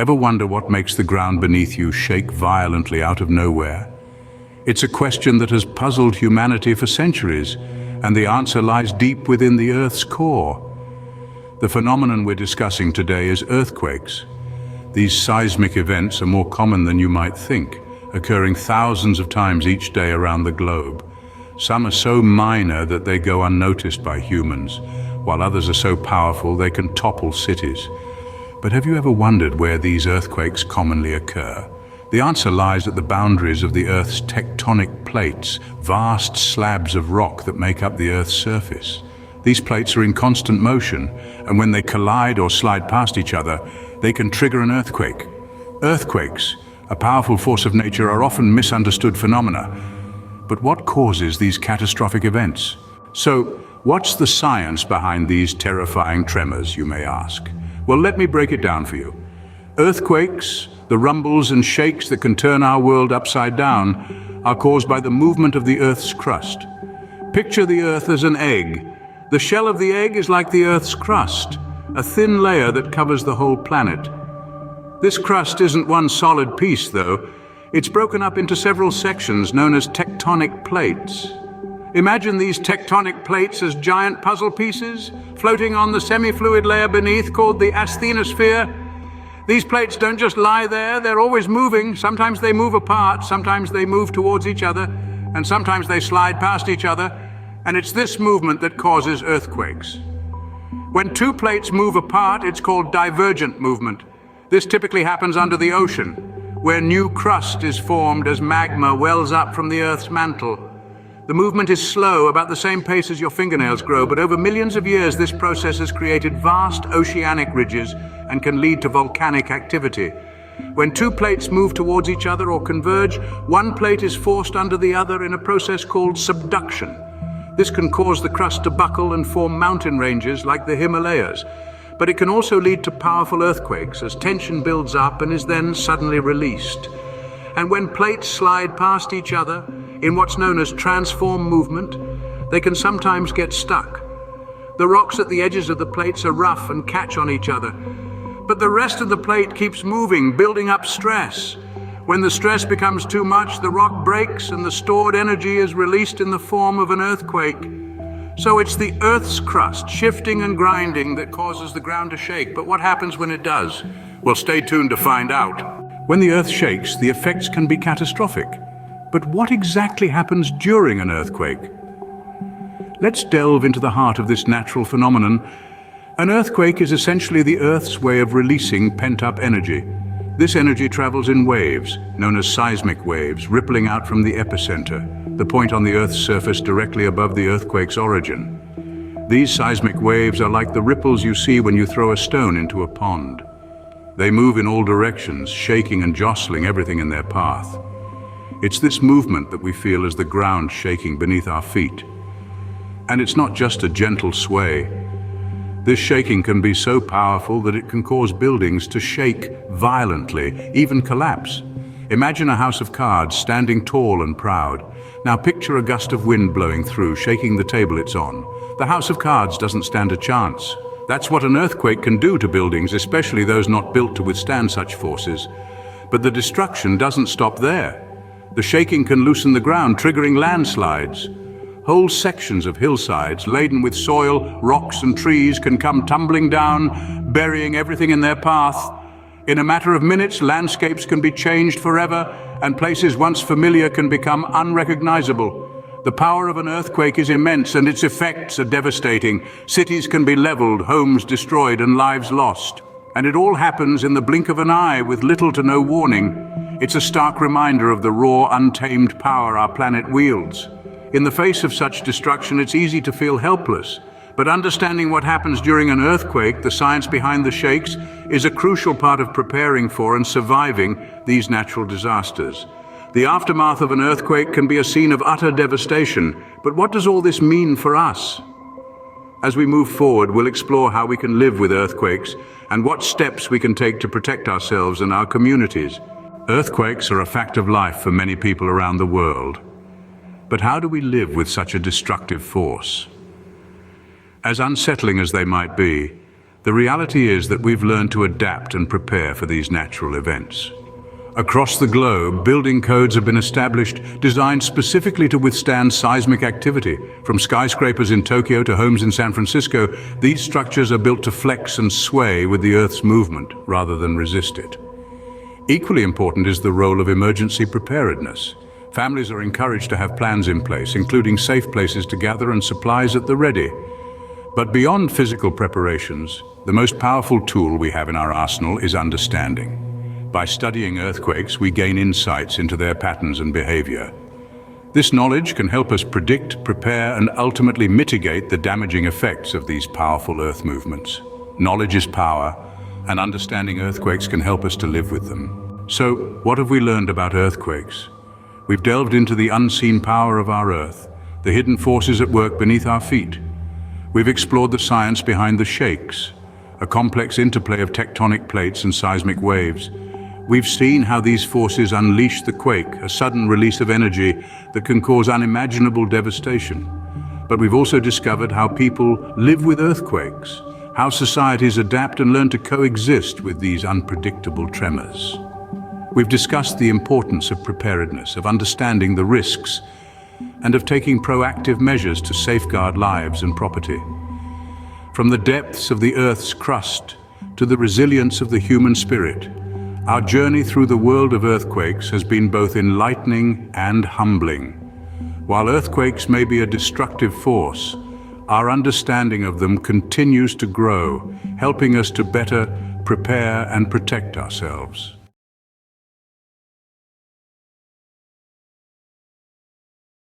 Ever wonder what makes the ground beneath you shake violently out of nowhere? It's a question that has puzzled humanity for centuries, and the answer lies deep within the Earth's core. The phenomenon we're discussing today is earthquakes. These seismic events are more common than you might think, occurring thousands of times each day around the globe. Some are so minor that they go unnoticed by humans, while others are so powerful they can topple cities. But have you ever wondered where these earthquakes commonly occur? The answer lies at the boundaries of the Earth's tectonic plates, vast slabs of rock that make up the Earth's surface. These plates are in constant motion, and when they collide or slide past each other, they can trigger an earthquake. Earthquakes, a powerful force of nature, are often misunderstood phenomena. But what causes these catastrophic events? So, what's the science behind these terrifying tremors, you may ask? Well, let me break it down for you. Earthquakes, the rumbles and shakes that can turn our world upside down, are caused by the movement of the Earth's crust. Picture the Earth as an egg. The shell of the egg is like the Earth's crust, a thin layer that covers the whole planet. This crust isn't one solid piece, though. It's broken up into several sections known as tectonic plates. Imagine these tectonic plates as giant puzzle pieces floating on the semi-fluid layer beneath called the asthenosphere. These plates don't just lie there, they're always moving. Sometimes they move apart, sometimes they move towards each other, and sometimes they slide past each other. And it's this movement that causes earthquakes. When two plates move apart, it's called divergent movement. This typically happens under the ocean, where new crust is formed as magma wells up from the Earth's mantle. The movement is slow, about the same pace as your fingernails grow, but over millions of years this process has created vast oceanic ridges and can lead to volcanic activity. When two plates move towards each other or converge, one plate is forced under the other in a process called subduction. This can cause the crust to buckle and form mountain ranges like the Himalayas, but it can also lead to powerful earthquakes as tension builds up and is then suddenly released. And when plates slide past each other in what's known as transform movement, they can sometimes get stuck. The rocks at the edges of the plates are rough and catch on each other, but the rest of the plate keeps moving, building up stress. When the stress becomes too much, the rock breaks and the stored energy is released in the form of an earthquake. So it's the Earth's crust shifting and grinding that causes the ground to shake. But what happens when it does? Well, stay tuned to find out. When the Earth shakes, the effects can be catastrophic. But what exactly happens during an earthquake? Let's delve into the heart of this natural phenomenon. An earthquake is essentially the Earth's way of releasing pent-up energy. This energy travels in waves, known as seismic waves, rippling out from the epicenter, the point on the Earth's surface directly above the earthquake's origin. These seismic waves are like the ripples you see when you throw a stone into a pond. They move in all directions, shaking and jostling everything in their path. It's this movement that we feel as the ground shaking beneath our feet. And it's not just a gentle sway. This shaking can be so powerful that it can cause buildings to shake violently, even collapse. Imagine a house of cards standing tall and proud. Now picture a gust of wind blowing through, shaking the table it's on. The house of cards doesn't stand a chance. That's what an earthquake can do to buildings, especially those not built to withstand such forces. But the destruction doesn't stop there. The shaking can loosen the ground, triggering landslides. Whole sections of hillsides laden with soil, rocks and trees can come tumbling down, burying everything in their path. In a matter of minutes, landscapes can be changed forever, and places once familiar can become unrecognizable. The power of an earthquake is immense, and its effects are devastating. Cities can be leveled, homes destroyed, and lives lost. And it all happens in the blink of an eye with little to no warning. It's a stark reminder of the raw, untamed power our planet wields. In the face of such destruction, it's easy to feel helpless. But understanding what happens during an earthquake, the science behind the shakes, is a crucial part of preparing for and surviving these natural disasters. The aftermath of an earthquake can be a scene of utter devastation, but what does all this mean for us? As we move forward, we'll explore how we can live with earthquakes and what steps we can take to protect ourselves and our communities. Earthquakes are a fact of life for many people around the world. But how do we live with such a destructive force? As unsettling as they might be, The reality is that we've learned to adapt and prepare for these natural events. Across the globe, building codes have been established designed specifically to withstand seismic activity. From skyscrapers in Tokyo to homes in San Francisco, these structures are built to flex and sway with the Earth's movement rather than resist it. Equally important is the role of emergency preparedness. Families are encouraged to have plans in place, including safe places to gather and supplies at the ready. But beyond physical preparations, the most powerful tool we have in our arsenal is understanding. By studying earthquakes, we gain insights into their patterns and behavior. This knowledge can help us predict, prepare, and ultimately mitigate the damaging effects of these powerful earth movements. Knowledge is power, and understanding earthquakes can help us to live with them. So, what have we learned about earthquakes? We've delved into the unseen power of our Earth, the hidden forces at work beneath our feet. We've explored the science behind the shakes, a complex interplay of tectonic plates and seismic waves. We've seen how these forces unleash the quake, a sudden release of energy that can cause unimaginable devastation. But we've also discovered how people live with earthquakes, how societies adapt and learn to coexist with these unpredictable tremors. We've discussed the importance of preparedness, of understanding the risks, and of taking proactive measures to safeguard lives and property. From the depths of the Earth's crust to the resilience of the human spirit, our journey through the world of earthquakes has been both enlightening and humbling. While earthquakes may be a destructive force, our understanding of them continues to grow, helping us to better prepare and protect ourselves.